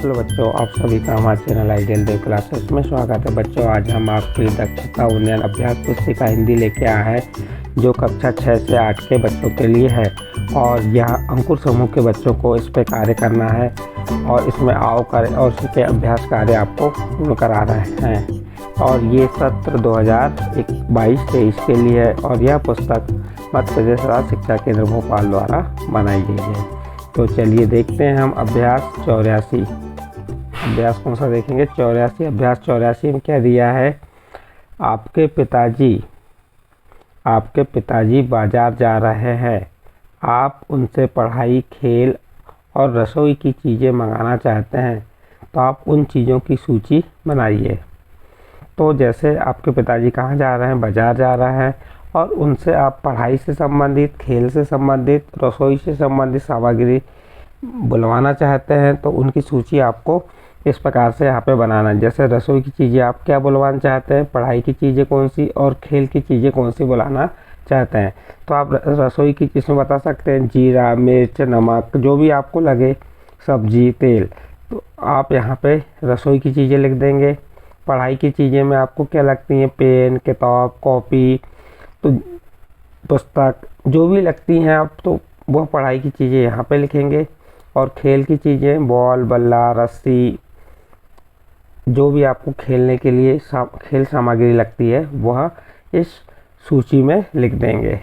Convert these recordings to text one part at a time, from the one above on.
Hello बच्चों, आप सभी का हमारे चैनल आइडियल डे क्लासेस में स्वागत है। बच्चों, आज हम आपके दक्षता उन्नयन अभ्यास पुस्तिका हिंदी लेके आए हैं, जो कक्षा 6 से 8 के बच्चों के लिए है। और यह अंकुर समूह के बच्चों को इस पे कार्य करना है और इसमें आओ करें और सीखे अभ्यास कार्य आपको पूर्ण करा रहे हैं। और ये सत्र 2022-23 के लिए है और यह पुस्तक मध्य प्रदेश राज्य शिक्षा केंद्र भोपाल द्वारा बनाई गई है। तो चलिए देखते हैं हम अभ्यास 84। अभ्यास कौन सा देखेंगे? 84। अभ्यास 84 में क्या दिया है? आपके पिताजी बाजार जा रहे हैं। आप उनसे पढ़ाई, खेल और रसोई की चीज़ें मंगाना चाहते हैं, तो आप उन चीज़ों की सूची बनाइए। तो जैसे आपके पिताजी कहाँ जा रहे हैं? बाजार जा रहे हैं, और उनसे आप पढ़ाई से संबंधित, खेल से संबंधित, रसोई से संबंधित सामग्री बुलवाना चाहते हैं, तो उनकी सूची आपको इस प्रकार से यहाँ पे बनाना है। जैसे रसोई की चीज़ें आप क्या बुलवाना चाहते हैं, पढ़ाई की चीज़ें कौन सी और खेल की चीज़ें कौन सी बुलाना चाहते हैं। तो आप रसोई की चीज़ें बता सकते हैं जीरा, मिर्च, नमक, जो भी आपको लगे, सब्जी, तेल। तो आप यहाँ पे रसोई की चीज़ें लिख देंगे। पढ़ाई की चीज़ें में आपको क्या लगती हैं? पेन, किताब, कॉपी, तो पुस्तक जो भी लगती हैं आप, तो वह पढ़ाई की चीज़ें यहाँ पे लिखेंगे। और खेल की चीज़ें बॉल, बल्ला, रस्सी, जो भी आपको खेलने के लिए खेल सामग्री लगती है, वह इस सूची में लिख देंगे।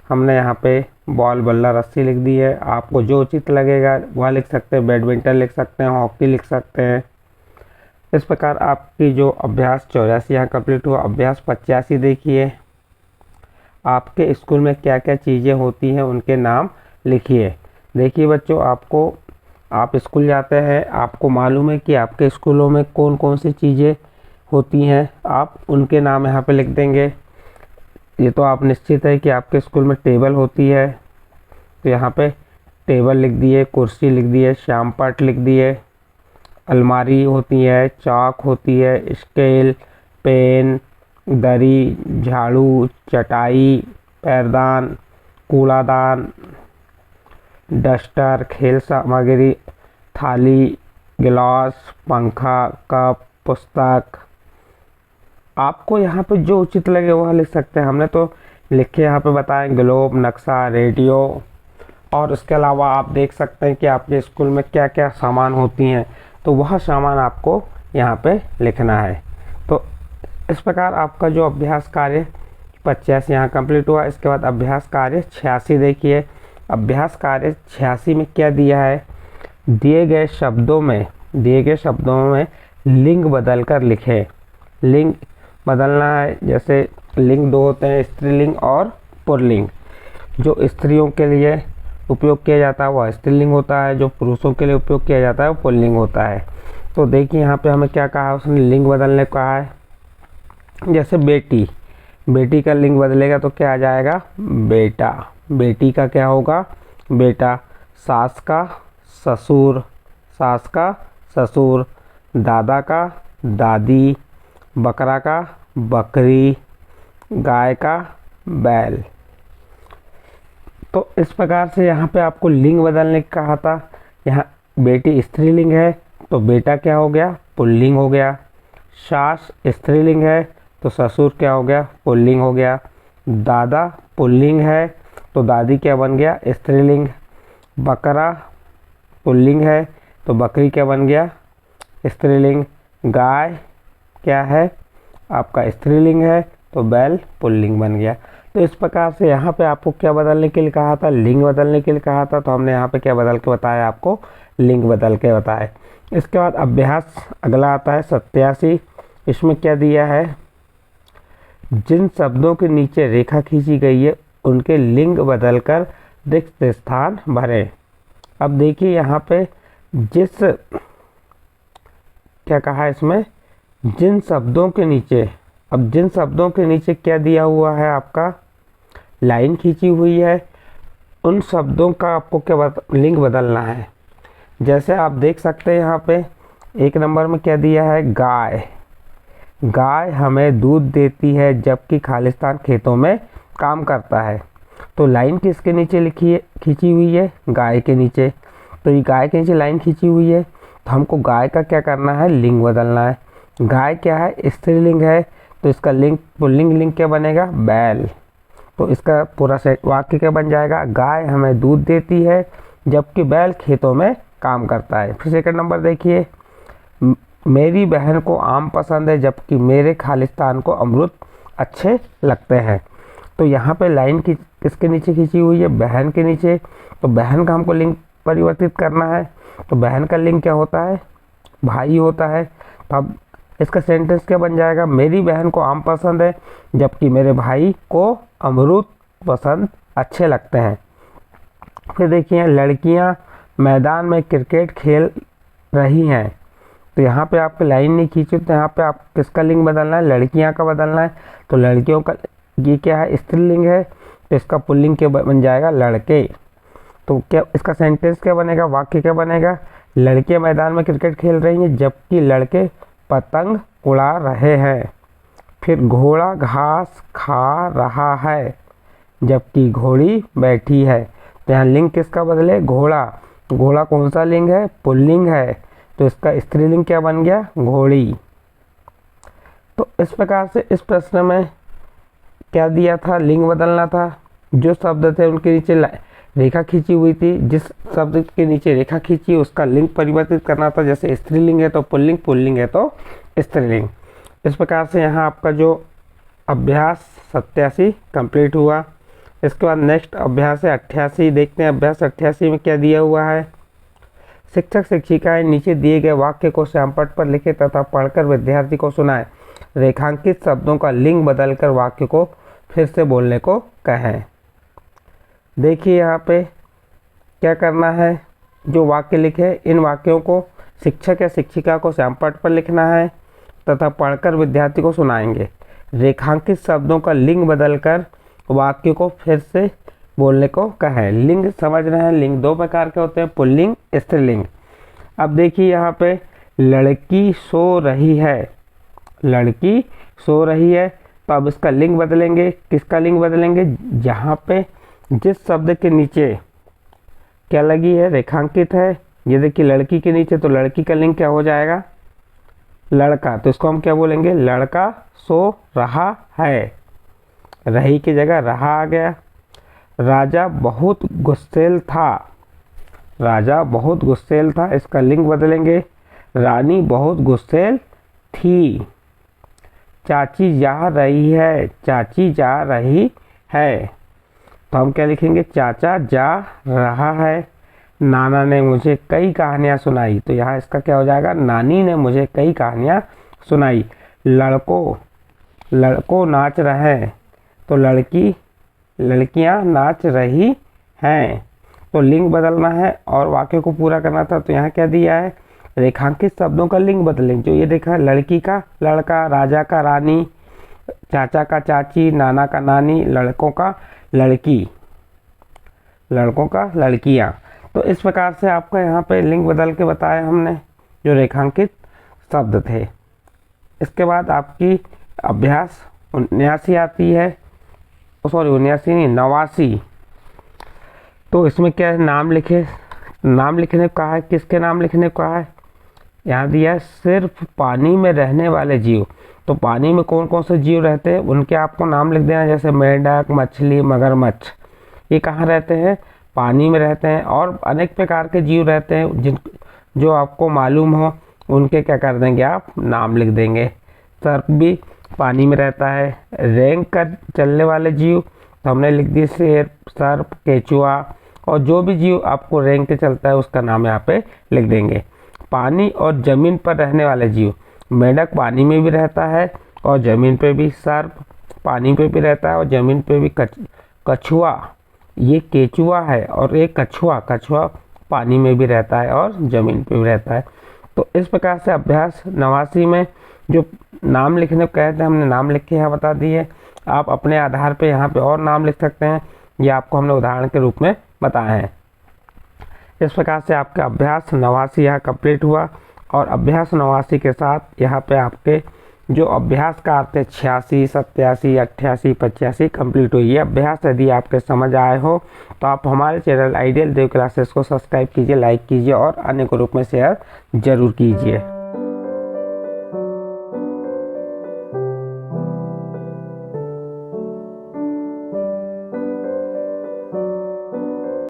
हमने यहाँ पे बॉल, बल्ला, रस्सी लिख दी है। आपको जो उचित लगेगा वह लिख सकते हैं। बैडमिंटन लिख सकते हैं, हॉकी लिख सकते हैं। इस प्रकार आपकी जो अभ्यास 84 यहाँ कंप्लीट हुआ। अभ्यास 85 देखिए। आपके स्कूल में क्या क्या चीज़ें होती हैं, उनके नाम लिखिए। देखिए बच्चों, आप स्कूल जाते हैं, आपको मालूम है कि आपके स्कूलों में कौन कौन सी चीज़ें होती हैं, आप उनके नाम यहाँ पे लिख देंगे। ये तो आप निश्चित है कि आपके स्कूल में टेबल होती है, तो यहाँ पे टेबल लिख दिए, कुर्सी लिख दिए, श्यामपट्ट लिख दिए, अलमारी होती है, चाक होती है, स्केल, पेन, दरी, झाड़ू, चटाई, पैरदान, कूड़ादान, डस्टर, खेल सामग्री, थाली, गिलास, पंखा, कप, पुस्तक। आपको यहाँ पे जो उचित लगे वह लिख सकते हैं। हमने तो लिखे यहाँ पे बताएं ग्लोब, नक्शा, रेडियो। और इसके अलावा आप देख सकते हैं कि आपके स्कूल में क्या क्या सामान होती हैं, तो वह सामान आपको यहाँ पे लिखना है। तो इस प्रकार आपका जो अभ्यास कार्य 85 यहाँ कंप्लीट हुआ। इसके बाद अभ्यास कार्य 86 देखिए। अभ्यास कार्य 86 में क्या दिया है? दिए गए शब्दों में लिंग बदल कर लिखे। लिंग बदलना है। जैसे लिंग दो होते हैं, स्त्रीलिंग और पुल्लिंग। जो स्त्रियों के लिए उपयोग किया जाता है वह स्त्रीलिंग होता है, जो पुरुषों के लिए उपयोग किया जाता है वो पुल्लिंग होता है। तो देखिए यहाँ पे हमें क्या कहा, उसने लिंग बदलने को कहा है। जैसे बेटी का लिंग बदलेगा तो क्या आ जाएगा? बेटा। बेटी का क्या होगा? बेटा। सास का ससुर, दादा का दादी, बकरा का बकरी, गाय का बैल। तो इस प्रकार से यहाँ पे आपको लिंग बदलने का कहा था। यहाँ बेटी स्त्रीलिंग है तो बेटा क्या हो गया? पुल्लिंग हो गया। सास स्त्रीलिंग है तो ससुर क्या हो गया? पुल्लिंग हो गया। दादा पुल्लिंग है तो दादी क्या बन गया? स्त्रीलिंग। बकरा पुल्लिंग है तो बकरी क्या बन गया? स्त्रीलिंग। गाय क्या है? आपका स्त्रीलिंग है तो बैल पुल्लिंग बन गया। तो इस प्रकार से यहाँ पे आपको क्या बदलने के लिए कहा था? लिंग बदलने के लिए कहा था। तो हमने यहाँ पे क्या बदल के बताया आपको? लिंग बदल के बताए। इसके बाद अभ्यास अगला आता है 87। इसमें क्या दिया है? जिन शब्दों के नीचे रेखा खींची गई है उनके लिंग बदलकर रिक्त स्थान भरें। अब देखिए यहाँ पे क्या कहा है इसमें? जिन शब्दों के नीचे क्या दिया हुआ है? आपका लाइन खींची हुई है। उन शब्दों का आपको क्या लिंग बदलना है। जैसे आप देख सकते हैं यहाँ पे 1 नंबर में क्या दिया है? गाय हमें दूध देती है जबकि खालिस्तान खेतों में काम करता है। तो लाइन किसके नीचे खींची हुई है? गाय के नीचे। तो ये गाय के नीचे लाइन खींची हुई है, तो हमको गाय का क्या करना है, लिंग बदलना है। गाय क्या है, स्त्रीलिंग है, तो इसका लिंग पुल्लिंग लिंग क्या बनेगा, बैल। तो इसका पूरा सेट वाक्य क्या बन जाएगा, गाय हमें दूध देती है जबकि बैल खेतों में काम करता है। फिर सेकंड नंबर देखिए, मेरी बहन को आम पसंद है जबकि मेरे खालिस्तान को अमरूद अच्छे लगते हैं। तो यहाँ पे लाइन की किसके नीचे खींची हुई है, बहन के नीचे। तो बहन का हमको लिंग परिवर्तित करना है, तो बहन का लिंग क्या होता है, भाई होता है। तो अब इसका सेंटेंस क्या बन जाएगा, मेरी बहन को आम पसंद है जबकि मेरे भाई को अमरूद पसंद अच्छे लगते हैं। फिर देखिए, लड़कियां मैदान में क्रिकेट खेल रही हैं। तो यहाँ पे आपकी लाइन नहीं खींची, तो यहाँ पे आप किसका लिंग बदलना है, लड़कियां का बदलना है। तो लड़कियों का ये क्या है, स्त्रीलिंग है, तो इसका पुल्लिंग क्या बन जाएगा, लड़के। तो क्या इसका सेंटेंस क्या बनेगा, वाक्य क्या बनेगा, लड़कियां मैदान में क्रिकेट खेल रही हैं जबकि लड़के पतंग उड़ा रहे हैं। फिर घोड़ा घास खा रहा है जबकि घोड़ी बैठी है। तो यहाँ लिंग किसका बदले, घोड़ा। घोड़ा कौन सा लिंग है, पुल्लिंग है, तो इसका स्त्रीलिंग क्या बन गया, घोड़ी। तो इस प्रकार से इस प्रश्न में क्या दिया था, लिंग बदलना था। जो शब्द थे उनके नीचे रेखा खींची हुई थी, जिस शब्द के नीचे रेखा खींची उसका लिंग परिवर्तित करना था। जैसे स्त्रीलिंग है तो पुल्लिंग, पुल्लिंग है तो स्त्रीलिंग। इस प्रकार से यहाँ आपका जो अभ्यास 87 कंप्लीट हुआ। इसके बाद नेक्स्ट अभ्यास है 88। देखते हैं अभ्यास 88 में क्या दिया हुआ है। शिक्षक शिक्षिकाएं नीचे दिए गए वाक्य को श्यामपट्ट पर लिखे तथा पढ़कर विद्यार्थी को सुनाएं। रेखांकित शब्दों का लिंग बदलकर वाक्य को फिर से बोलने को कहें। देखिए यहाँ पे क्या करना है, जो वाक्य लिखे इन वाक्यों को शिक्षक या शिक्षिका को श्यामपट्ट पर लिखना है तथा पढ़कर विद्यार्थी को सुनाएंगे। रेखांकित शब्दों का लिंग बदलकर वाक्य को फिर से बोलने को कहें। लिंग समझ रहे हैं, लिंग दो प्रकार के होते हैं, पुल्लिंग स्त्रीलिंग। अब देखिए यहाँ पे लड़की सो रही है, लड़की सो रही है, तो अब इसका लिंग बदलेंगे। किसका लिंग बदलेंगे, जहाँ पे जिस शब्द के नीचे क्या लगी है, रेखांकित है। ये देखिए लड़की के नीचे, तो लड़की का लिंग क्या हो जाएगा, लड़का। तो इसको हम क्या बोलेंगे, लड़का सो रहा है। रही की जगह रहा आ गया। राजा बहुत गुस्सैल था, राजा बहुत गुस्सैल था, इसका लिंग बदलेंगे। रानी बहुत गुस्सैल थी। चाची जा रही है, चाची जा रही है, तो हम क्या लिखेंगे, चाचा जा रहा है। नाना ने मुझे कई कहानियाँ सुनाई, तो यहाँ इसका क्या हो जाएगा, नानी ने मुझे कई कहानियाँ सुनाई। लड़कों नाच रहे हैं, तो लड़कियां नाच रही हैं। तो लिंग बदलना है और वाक्य को पूरा करना था। तो यहाँ क्या दिया है, रेखांकित शब्दों का लिंग बदलें। जो ये देखा, लड़की का लड़का, राजा का रानी, चाचा का चाची, नाना का नानी, लड़कों का लड़की, लड़कों का लड़कियाँ। तो इस प्रकार से आपका यहाँ पे लिंग बदल के बताया हमने जो रेखांकित शब्द थे। इसके बाद आपकी अभ्यास 79 आती है, सॉरी 79 नहीं 89। तो इसमें क्या है, नाम लिखे, नाम लिखने को कहा है। किसके नाम लिखने को कहा है, यहाँ दिया है सिर्फ पानी में रहने वाले जीव। तो पानी में कौन कौन से जीव रहते हैं उनके आपको नाम लिख देना। जैसे मेंढक, मछली, मगरमच्छ, ये कहाँ रहते हैं, पानी में रहते हैं। और अनेक प्रकार के जीव रहते हैं जो आपको मालूम हो उनके क्या कर देंगे, आप नाम लिख देंगे। सर्प भी पानी में रहता है। रेंग कर चलने वाले जीव तो हमने लिख दी शेर, सर्प, केचुआ, और जो भी जीव आपको रेंग के चलता है उसका नाम यहाँ पे लिख देंगे। पानी और ज़मीन पर रहने वाले जीव, मेंढक पानी में भी रहता है और ज़मीन पे भी, सर्प पानी पे भी रहता है और ज़मीन पे भी। कछुआ, ये केचुआ है, और एक कछुआ पानी में भी रहता है और ज़मीन पे भी रहता है। तो इस प्रकार से अभ्यास 89 में जो नाम लिखने को कहते हैं हमने नाम लिख के यहाँ बता दिए। आप अपने आधार पे यहाँ पे और नाम लिख सकते हैं, ये आपको हमने उदाहरण के रूप में बताए हैं। इस प्रकार से आपका अभ्यास 89 यहाँ कंप्लीट हुआ। और अभ्यास 89 के साथ यहाँ पे आपके जो अभ्यास का अर्थ है 86, 87, 88, 85 कंप्लीट हुई। ये अभ्यास यदि आपके समझ आए हो तो आप हमारे चैनल आइडियल देव क्लासेस को सब्सक्राइब कीजिए, लाइक कीजिए और अन्य ग्रुप में शेयर जरूर कीजिए।